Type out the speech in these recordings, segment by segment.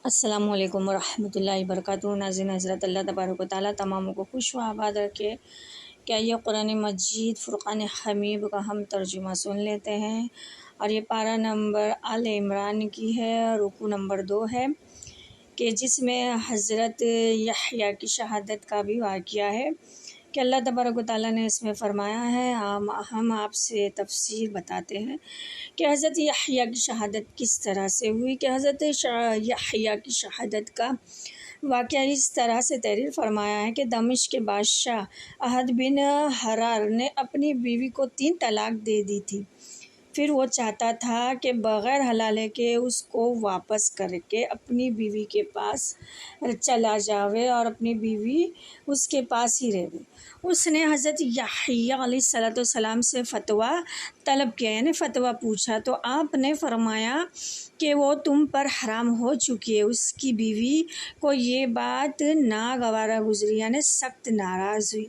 السلام علیکم ورحمۃ اللہ وبرکاتہ۔ ناظرین حضرت، اللہ تبارک و تعالیٰ تمام کو خوش و آباد رکھے۔ کیا یہ قرآن مجید فرقان حمید کا ہم ترجمہ سن لیتے ہیں، اور یہ پارہ نمبر آل عمران کی ہے، رکوع نمبر 2 ہے، کہ جس میں حضرت یحییٰ کی شہادت کا بھی واقعہ ہے کہ اللہ تبارک و تعالیٰ نے اس میں فرمایا ہے۔ ہم آپ سے تفسیر بتاتے ہیں کہ حضرت یحییٰ کی شہادت کس طرح سے ہوئی۔ کہ حضرت یحییٰ کی شہادت کا واقعہ اس طرح سے تحریر فرمایا ہے کہ دمشق کے بادشاہ احد بن حرار نے اپنی بیوی کو 3 طلاق دے دی تھی۔ پھر وہ چاہتا تھا کہ بغیر حلالے کے اس کو واپس کر کے اپنی بیوی کے پاس چلا جاوے اور اپنی بیوی اس کے پاس ہی رہے۔ اس نے حضرت یحییٰ علیہ السلام سے فتویٰ طلب کیا، یعنی فتویٰ پوچھا، تو آپ نے فرمایا کہ وہ تم پر حرام ہو چکی ہے۔ اس کی بیوی کو یہ بات ناگوارہ گزری، یعنی سخت ناراض ہوئی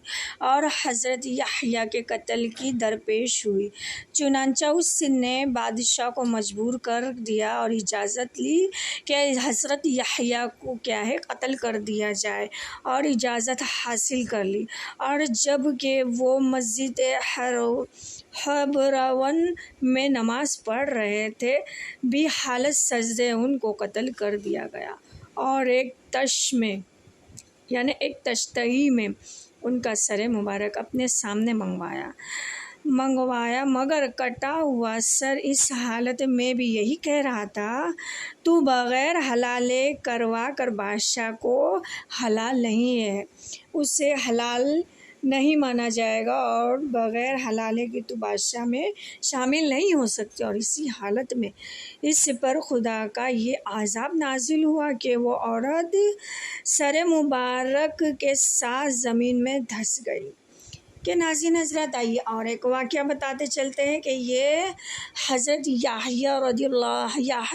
اور حضرت یحییٰ کے قتل کی درپیش ہوئی۔ چنانچہ اس نے بادشاہ کو مجبور کر دیا اور اجازت لی کہ حضرت یحییٰ کو کیا ہے قتل کر دیا جائے، اور اجازت حاصل کر لی۔ اور جب کہ وہ مسجد حبرون میں نماز پڑھ رہے تھے بھی حالت سجدے ان کو قتل کر دیا گیا، اور ایک تشتہی میں ان کا سر مبارک اپنے سامنے منگوایا، مگر کٹا ہوا سر اس حالت میں بھی یہی کہہ رہا تھا، تو بغیر حلالے کروا کر بادشاہ کو حلال نہیں ہے، اسے حلال نہیں مانا جائے گا، اور بغیر حلالے کی تو بادشاہ میں شامل نہیں ہو سکتے۔ اور اسی حالت میں اس پر خدا کا یہ عذاب نازل ہوا کہ وہ عورت سر مبارک کے ساتھ زمین میں دھس گئی۔ کہ ناظرین حضرات، آئیے اور ایک واقعہ بتاتے چلتے ہیں کہ یہ حضرت یحییٰ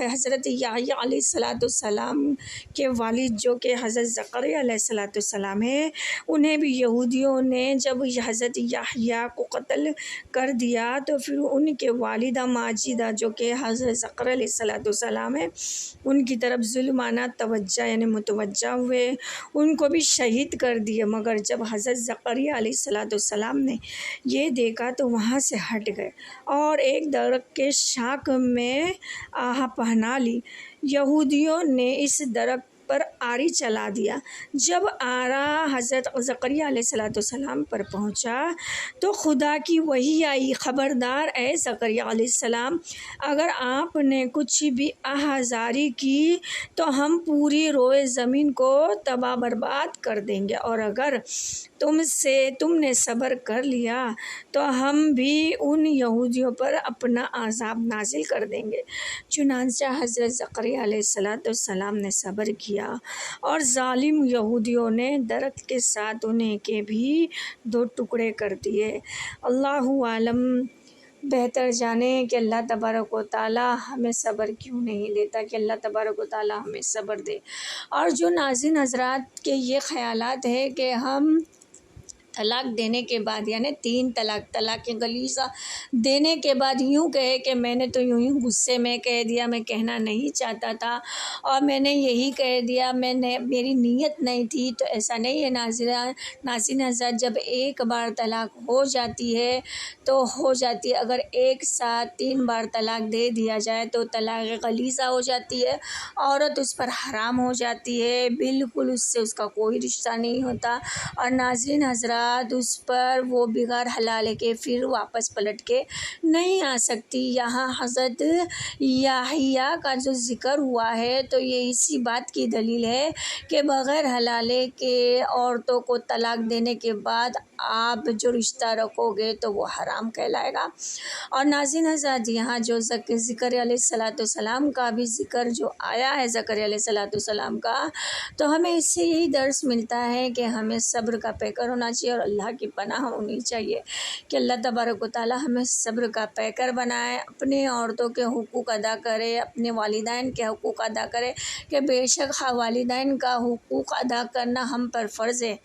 حضرت یحییٰ علیہ السلام کے والد جو کہ حضرت زکریا علیہ السلام ہیں، انہیں بھی یہودیوں نے جب حضرت یحییٰ کو قتل کر دیا تو پھر ان کے والدہ ماجدہ جو کہ حضرت زکریا علیہ السلام ہیں، ان کی طرف ظلمانہ توجہ یعنی متوجہ ہوئے، ان کو بھی شہید کر دیے۔ مگر جب حضرت زکریا علیہ السلام نے یہ دیکھا تو وہاں سے ہٹ گئے اور ایک درخت کے شاخ میں پناہ لی۔ یہودیوں نے اس درخت پر آری چلا دیا۔ جب آرا حضرت زکریا علیہ السلام پر پہنچا تو خدا کی وحی آئی، خبردار اے زکریا علیہ السلام، اگر آپ نے کچھ بھی آہذاری کی تو ہم پوری روئے زمین کو تباہ برباد کر دیں گے، اور اگر تم نے صبر کر لیا تو ہم بھی ان یہودیوں پر اپنا عذاب نازل کر دیں گے۔ چنانچہ حضرت زکریا علیہ السلام نے صبر کیا، اور ظالم یہودیوں نے درخت کے ساتھ انہیں کے بھی 2 ٹکڑے کر دیے۔ اللہ عالم بہتر جانے کہ اللہ تبارک و تعالیٰ ہمیں صبر کیوں نہیں دیتا، کہ اللہ تبارک و تعالیٰ ہمیں صبر دے۔ اور جو ناظرین حضرات کے یہ خیالات ہے کہ ہم طلاق دینے کے بعد یعنی 3 طلاق غلیظہ دینے کے بعد یوں کہے کہ میں نے تو یوں غصے میں کہہ دیا، میں کہنا نہیں چاہتا تھا، اور میں نے یہی کہہ دیا، میری نیت نہیں تھی، تو ایسا نہیں ہے ناظرین حضرات۔ جب ایک بار طلاق ہو جاتی ہے تو ہو جاتی ہے، اگر ایک ساتھ 3 بار طلاق دے دیا جائے تو طلاق غلیظہ ہو جاتی ہے، عورت اس پر حرام ہو جاتی ہے، بالکل اس سے اس کا کوئی رشتہ نہیں ہوتا، اور ناظرین حضرات اس پر وہ بغیر حلالے کے پھر واپس پلٹ کے نہیں آ سکتی۔ یہاں حضرت یحییٰ کا جو ذکر ہوا ہے تو یہ اسی بات کی دلیل ہے کہ بغیر حلالے کے عورتوں کو طلاق دینے کے بعد آپ جو رشتہ رکھو گے تو وہ حرام کہلائے گا۔ اور ناظرین حضرات، یہاں جو زکریا علیہ السلام کا بھی ذکر جو آیا ہے زکریا علیہ السلام کا، تو ہمیں اس سے یہی درس ملتا ہے کہ ہمیں صبر کا پیکر ہونا چاہیے اور اللہ کی پناہ ہونی چاہیے، کہ اللہ تبارک و تعالیٰ ہمیں صبر کا پیکر بنائے، اپنے عورتوں کے حقوق ادا کرے، اپنے والدین کے حقوق ادا کرے، کہ بے شک والدین کا حقوق ادا کرنا ہم پر فرض ہے،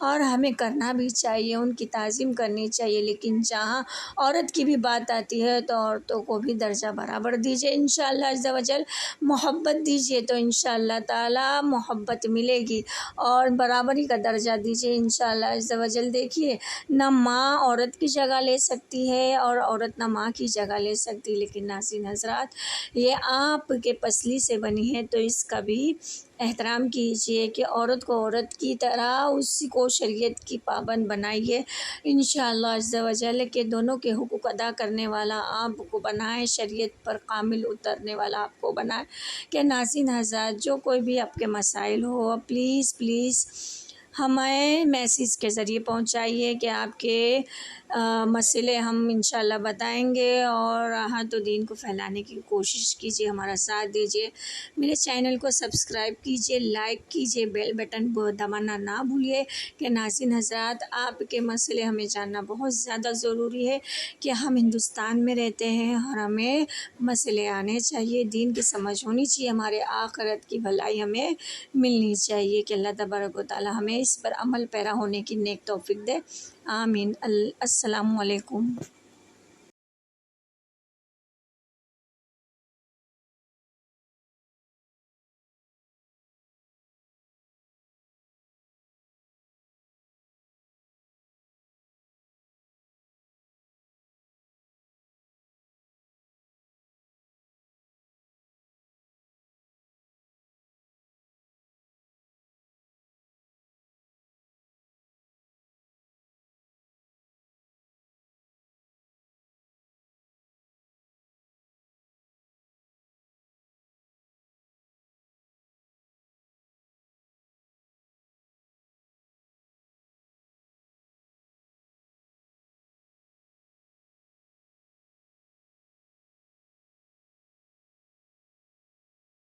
اور ہمیں کرنا بھی چاہیے، ان کی تعظیم کرنی چاہیے، لیکن جہاں عورت کی بھی بات آتی ہے تو عورتوں کو بھی درجہ برابر دیجیے انشاءاللہ عز و جل، محبت دیجیے تو انشاءاللہ تعالی محبت ملے گی، اور برابری کا درجہ دیجیے انشاءاللہ عز و جل۔ دیکھیے نہ ماں عورت کی جگہ لے سکتی ہے اور عورت نہ ماں کی جگہ لے سکتی، لیکن ناظرین حضرات یہ آپ کے پسلی سے بنی ہے تو اس کا بھی احترام کیجیے کہ عورت کو عورت کی طرح اسی کو شریعت کی پابند بنائیے انشاءاللہ عز و جل، کہ دونوں کے حقوق ادا کرنے والا آپ کو بنائے، شریعت پر کامل اترنے والا آپ کو بنائے۔ کہ ناظرین حضرات جو کوئی بھی آپ کے مسائل ہو پلیز پلیز ہمیں میسیج کے ذریعے پہنچائیے کہ آپ کے مسئلے ہم انشاءاللہ بتائیں گے، اور احد دین کو پھیلانے کی کوشش کیجیے، ہمارا ساتھ دیجیے، میرے چینل کو سبسکرائب کیجیے، لائک کیجیے، بیل بٹن کو دبانا نہ بھولیے۔ کہ ناظرین حضرات آپ کے مسئلے ہمیں جاننا بہت زیادہ ضروری ہے، کہ ہم ہندوستان میں رہتے ہیں اور ہمیں مسئلے آنے چاہیے، دین کی سمجھ ہونی چاہیے، ہمارے آخرت کی بھلائی ہمیں ملنی چاہیے، کہ اللہ تبارک و تعالی ہمیں اس پر عمل پیرا ہونے کی نیک توفیق دے، آمین۔ السلام علیکم۔